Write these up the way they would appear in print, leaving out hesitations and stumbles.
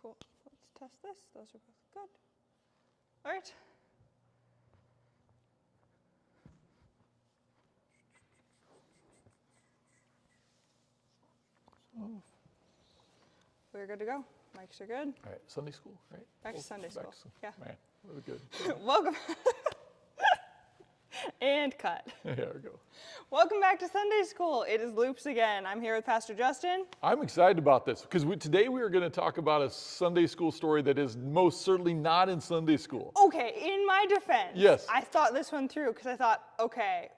Cool. Let's test this. Those are both good. All right. We're good to go. Mics are good. All right, Sunday school, right? Back to Sunday school. Yeah. Man, that was good. Welcome. And cut. There we go. Welcome back to Sunday school. It is Loops again. I'm here with Pastor Justin. I'm excited about this because today we are going to talk about a Sunday school story that is most certainly not in Sunday school. Okay, in my defense, Yes. I thought this one through because I thought, okay,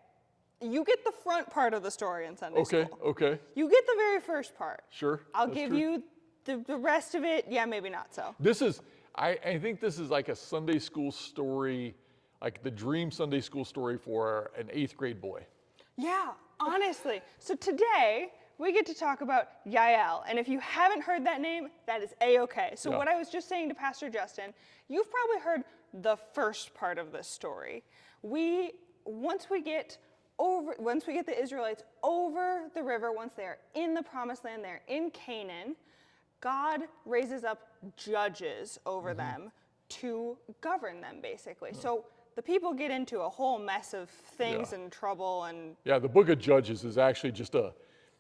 you get the front part of the story in Sunday school. Okay. You get the very first part. Sure. I'll that's give true. you the rest of it. Yeah, maybe not so. This is, I think this is like a Sunday school story, like the dream Sunday school story for an 8th grade boy. Yeah, honestly. So today, we get to talk about Jael. And if you haven't heard that name, that is A-okay. So Yeah. what I was just saying to Pastor Justin, you've probably heard the first part of this story. Once we get the Israelites over the river, once they're in the promised land, they're in Canaan, God raises up judges over them to govern them, basically. So the people get into a whole mess of things and trouble and... Yeah, the book of Judges is actually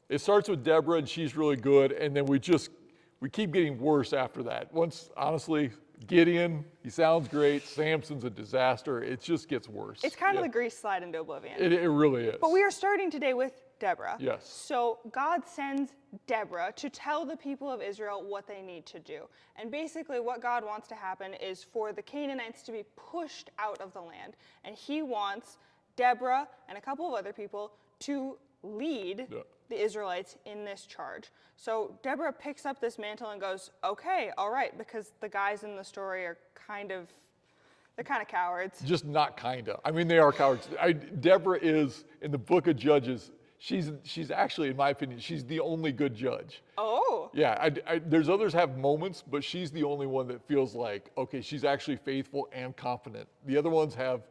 it starts with Deborah and she's really good, and then we keep getting worse after that. Once, honestly, Gideon, he sounds great, Samson's a disaster, it just gets worse. It's kind of the grease slide into oblivion. It really is. But we are starting today with Deborah. Yes. So God sends Deborah to tell the people of Israel what they need to do. And basically what God wants to happen is for the Canaanites to be pushed out of the land. And he wants Deborah and a couple of other people to lead the Israelites in this charge. So Deborah picks up this mantle and goes, okay, all right, because the guys in the story are they're kind of cowards. Just not kind of. I mean, they are cowards. Deborah is, in the book of Judges, she's actually, in my opinion, she's the only good judge. Oh. Yeah, there's others have moments, but she's the only one that feels like, okay, she's actually faithful and confident. The other ones have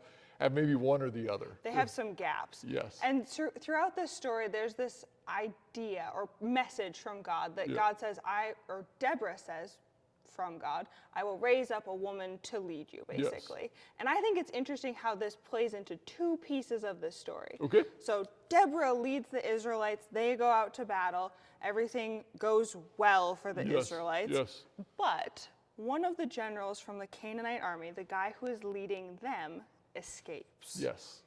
maybe one or the other. They have some gaps. Yes. And throughout this story, there's this idea or message from God that God says, Deborah says from God, I will raise up a woman to lead you, basically. Yes. And I think it's interesting how this plays into two pieces of this story. Okay. So Deborah leads the Israelites. They go out to battle. Everything goes well for the Israelites. Yes. But one of the generals from the Canaanite army, the guy who is leading them, escapes. Yes.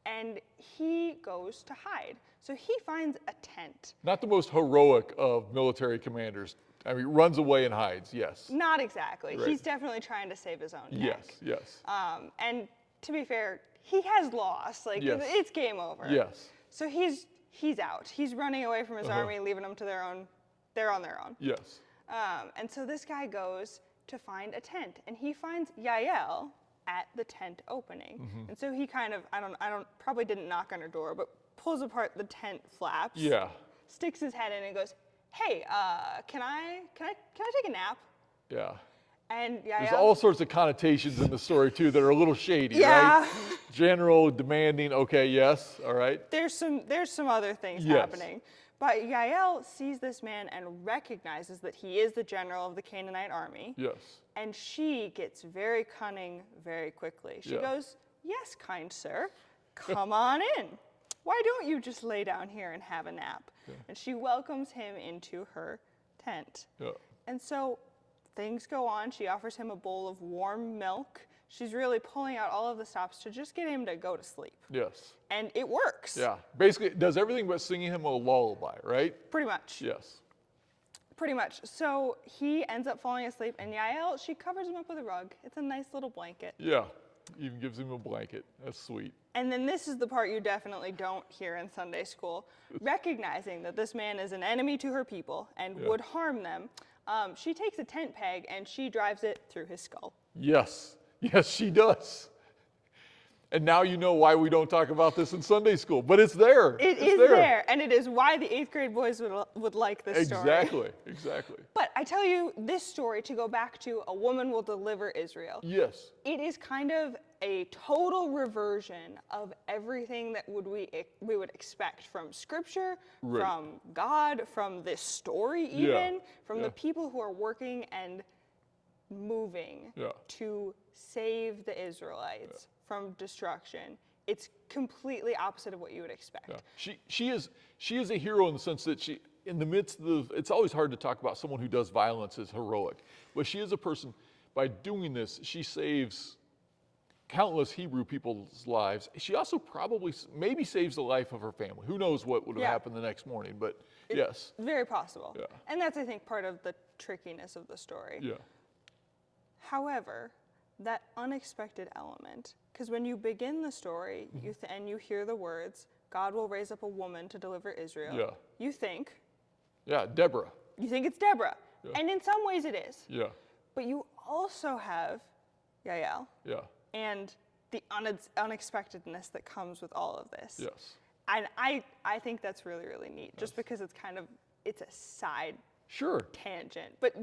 And he goes to hide. So he finds a tent. Not the most heroic of military commanders. I mean, runs away and hides, yes. Not exactly. Right. He's definitely trying to save his own neck. Yes. And to be fair, he has lost. Like, it's game over. Yes. So he's out. He's running away from his army, leaving them to they're on their own. Yes. And so this guy goes to find a tent, and he finds Jael at the tent opening. And so he kind of, probably didn't knock on her door, but pulls apart the tent flaps. Yeah. Sticks his head in and goes, hey, can I take a nap? Yeah. And Jael, There's all sorts of connotations in the story too that are a little shady, Yeah. right? General, demanding, okay, yes, all right. There's some other things happening. But Jael sees this man and recognizes that he is the general of the Canaanite army. Yes. And she gets very cunning very quickly. She goes, yes, kind sir, come on in. Why don't you just lay down here and have a nap? And she welcomes him into her tent. Yeah. And so things go on. She offers him a bowl of warm milk. She's really pulling out all of the stops to just get him to go to sleep. Yes. And it works. Yeah. Basically, it does everything but singing him a lullaby, right? Pretty much. Yes. Pretty much. So he ends up falling asleep, and Jael, she covers him up with a rug. It's a nice little blanket. Yeah. Even gives him a blanket. That's sweet. And then this is the part you definitely don't hear in Sunday school. Recognizing that this man is an enemy to her people and would harm them, she takes a tent peg and she drives it through his skull. Yes. Yes, she does. And now you know why we don't talk about this in Sunday school, but it's there. It is there, and it is why the 8th grade boys would like this story. Exactly. But I tell you, this story, to go back to a woman will deliver Israel. Yes. It is kind of a total reversion of everything that we would expect from Scripture, from God, from this story even, from the people who are working and moving Yeah. to save the Israelites from destruction, it's completely opposite of what you would expect. Yeah. She is a hero in the sense that she, in the midst of, it's always hard to talk about someone who does violence as heroic, but she is a person, by doing this, she saves countless Hebrew people's lives. She also probably maybe saves the life of her family. Who knows what would have Yeah. happened the next morning, but yes. Very possible. Yeah. And that's, I think, part of the trickiness of the story. Yeah. However, that unexpected element, because when you begin the story and you hear the words, God will raise up a woman to deliver Israel, Yeah. you think Deborah. it's Deborah. Yeah. And in some ways it is. Yeah. But you also have Jael Yeah. and the unexpectedness that comes with all of this. Yes. And I think that's really, really neat, just because it's a side Sure. tangent. But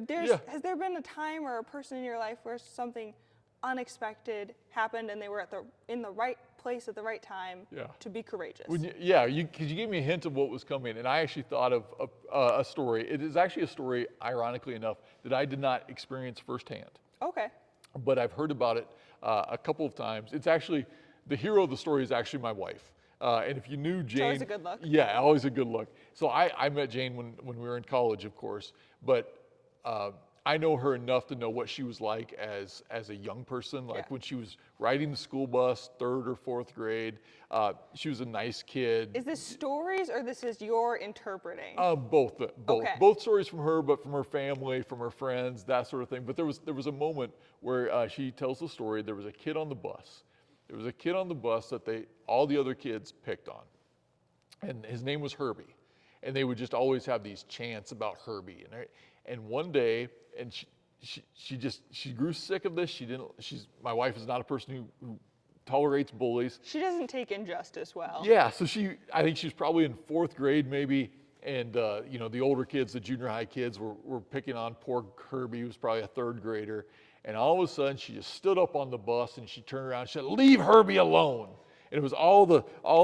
has there been a time or a person in your life where something unexpected happened and they were in the right place at the right time to be courageous? Because you gave me a hint of what was coming, and I actually thought of a story. It is actually a story, ironically enough, that I did not experience firsthand, Okay. but I've heard about it a couple of times. It's actually, the hero of the story is actually my wife. And if you knew Jane, always a good look. Yeah, always a good look. So I met Jane when we were in college, of course, but I know her enough to know what she was like as a young person. Like when she was riding the school bus, 3rd or 4th grade, she was a nice kid. Is this stories or this is your interpreting? Both. Okay. Both stories from her, but from her family, from her friends, that sort of thing. But there was a moment where she tells the story. There was a kid on the bus. There was a kid on the bus that all the other kids picked on, and his name was Herbie, and they would just always have these chants about Herbie. And one day, and she grew sick of this. My wife is not a person who tolerates bullies. She doesn't take injustice well. Yeah, so I think she was probably in 4th grade maybe, and the older kids, the junior high kids, were picking on poor Herbie, who was probably a 3rd grader. And all of a sudden, she just stood up on the bus and she turned around and said, "Leave Herbie alone." And it was all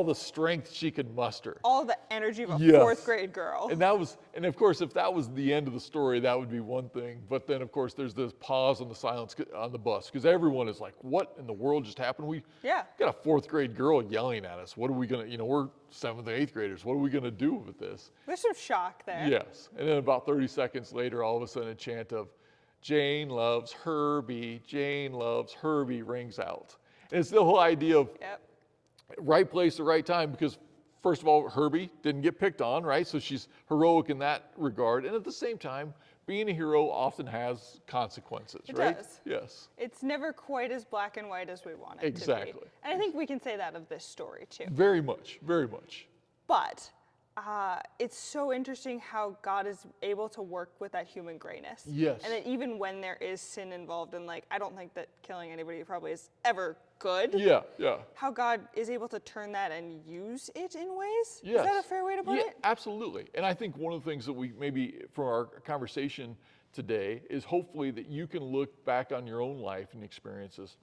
the strength she could muster. All the energy of a Yes. 4th grade girl. And of course, if that was the end of the story, that would be one thing. But then, of course, there's this pause on the silence on the bus because everyone is like, "What in the world just happened? We got a 4th grade girl yelling at us. What are we gonna? We're 7th and 8th graders. What are we gonna do with this?" There's some shock there. Yes. And then about 30 seconds later, all of a sudden, a chant of "Jane loves Herbie, Jane loves Herbie" rings out. And it's the whole idea of right place, the right time, because first of all, Herbie didn't get picked on, right? So she's heroic in that regard. And at the same time, being a hero often has consequences, right? It does. Yes. It's never quite as black and white as we want it to Exactly. be. And I think we can say that of this story too. Very much, very much. But it's so interesting how God is able to work with that human grayness. Yes. And that even when there is sin involved, and I don't think that killing anybody probably is ever good. Yeah. How God is able to turn that and use it in ways? Yes. Is that a fair way to put it? Absolutely. And I think one of the things that we maybe from our conversation today is hopefully that you can look back on your own life and experiences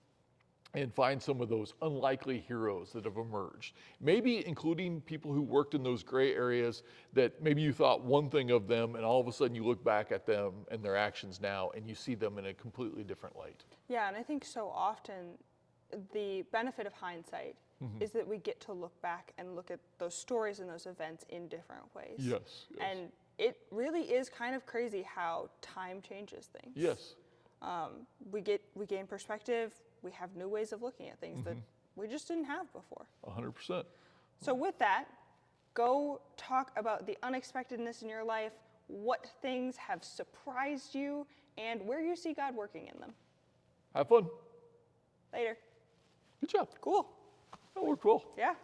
and find some of those unlikely heroes that have emerged. Maybe including people who worked in those gray areas that maybe you thought one thing of them and all of a sudden you look back at them and their actions now and you see them in a completely different light. Yeah, and I think so often the benefit of hindsight is that we get to look back and look at those stories and those events in different ways. Yes. And it really is kind of crazy how time changes things. Yes. We gain perspective. We have new ways of looking at things that we just didn't have before. 100%. So with that, go talk about the unexpectedness in your life, what things have surprised you, and where you see God working in them. Have fun. Later. Good job. Cool. That worked well. Yeah.